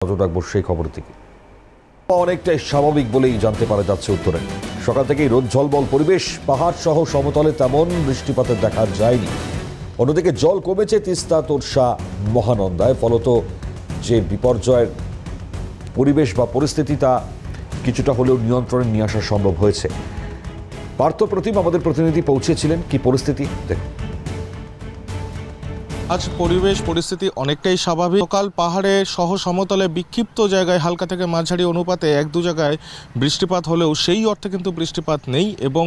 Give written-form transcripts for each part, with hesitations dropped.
নজর রাখবো সেই খবর থেকে। অনেকটাই স্বাভাবিক বলেই জানতে পারা যাচ্ছে উত্তরে। সকাল থেকেই রোদ ঝলমল পরিবেশ, পাহাড় সহ সমতলে তেমন বৃষ্টিপাতের দেখা যায়নি। অন্যদিকে জল কমেছে তিস্তা, তোরসা, মহানন্দায়। ফলত যে বিপর্যয়ের পরিবেশ বা পরিস্থিতি তা কিছুটা হলেও নিয়ন্ত্রণে নিয়ে আসা সম্ভব হয়েছে। পার্থ প্রতিম আমাদের প্রতিনিধি পৌঁছেছিলেন, কি পরিস্থিতি দেখুন। আজ পরিবেশ পরিস্থিতি অনেকটাই স্বাভাবিক। সকাল পাহাড়ে সহ সমতলে বিক্ষিপ্ত জায়গায় হালকা থেকে মাঝারি অনুপাতে এক দু জায়গায় বৃষ্টিপাত হলেও সেই অর্থে কিন্তু বৃষ্টিপাত নেই। এবং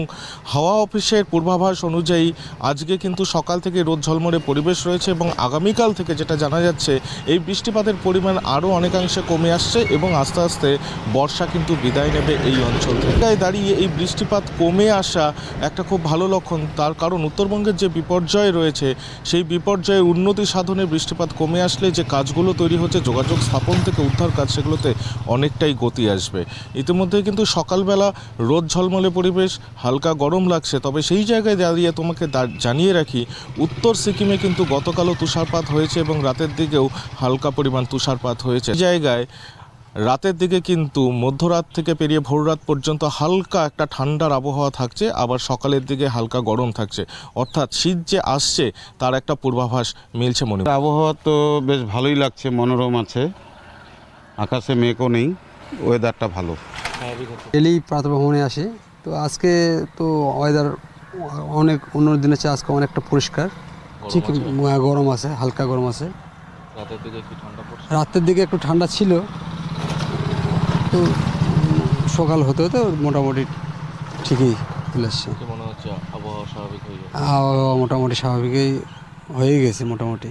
হাওয়া অফিসের পূর্বাভাস অনুযায়ী আজকে কিন্তু সকাল থেকে রোদ ঝলমলে পরিবেশ রয়েছে এবং আগামীকাল থেকে যেটা জানা যাচ্ছে এই বৃষ্টিপাতের পরিমাণ আরও অনেকাংশে কমে আসছে এবং আস্তে আস্তে বর্ষা কিন্তু বিদায় নেবে এই অঞ্চল থেকে। দাঁড়িয়ে এই বৃষ্টিপাত কমে আসা একটা খুব ভালো লক্ষণ। তার কারণ উত্তরবঙ্গের যে বিপর্যয় রয়েছে সেই বিপর্যয়ে উন্নতি সাধনে বৃষ্টিপাত কমে আসলে যে কাজগুলো তৈরি হচ্ছে যোগাযোগ স্থাপন থেকে উদ্ধার কাজ, সেগুলোতে অনেকটাই গতি আসবে। ইতিমধ্যে কিন্তু সকালবেলা রোদ ঝলমলে পরিবেশ, হালকা গরম লাগছে। তবে সেই জায়গায় দাঁড়িয়ে তোমাকে জানিয়ে রাখি, উত্তর সিকিমে কিন্তু গতকালও তুষারপাত হয়েছে এবং রাতের দিকেও হালকা পরিমাণ তুষারপাত হয়েছে। এই জায়গায় রাতের দিকে কিন্তু মধ্যরাত থেকে পেরিয়ে ভোররাত পর্যন্ত হালকা একটা ঠান্ডার আবহাওয়া থাকছে, আবার সকালের দিকে হালকা গরম থাকছে। অর্থাৎ শীত যে আসছে তার একটা পূর্বাভাস মিলছে মনে। আবহাওয়া তো বেশ ভালোই লাগছে, মনোরম আছে, আকাশে মেঘও নেই, ওয়েদারটা ভালো। ডেলি প্রাতঃভ্রমণে আসি, তো আজকে তো ওয়েদার অনেক অন্য দিনের চেয়ে আজকে অনেকটা পরিষ্কার, ঠিক গরম আছে, হালকা গরম আছে। রাতের দিকে একটু ঠান্ডা ছিল, তো সকাল হতে হতে মোটামুটি ঠিকই চলে আসছে। মনে হচ্ছে আবহাওয়া স্বাভাবিক হয়ে যাবে। আবহাওয়া মোটামুটি স্বাভাবিকই হয়ে গেছে মোটামুটি।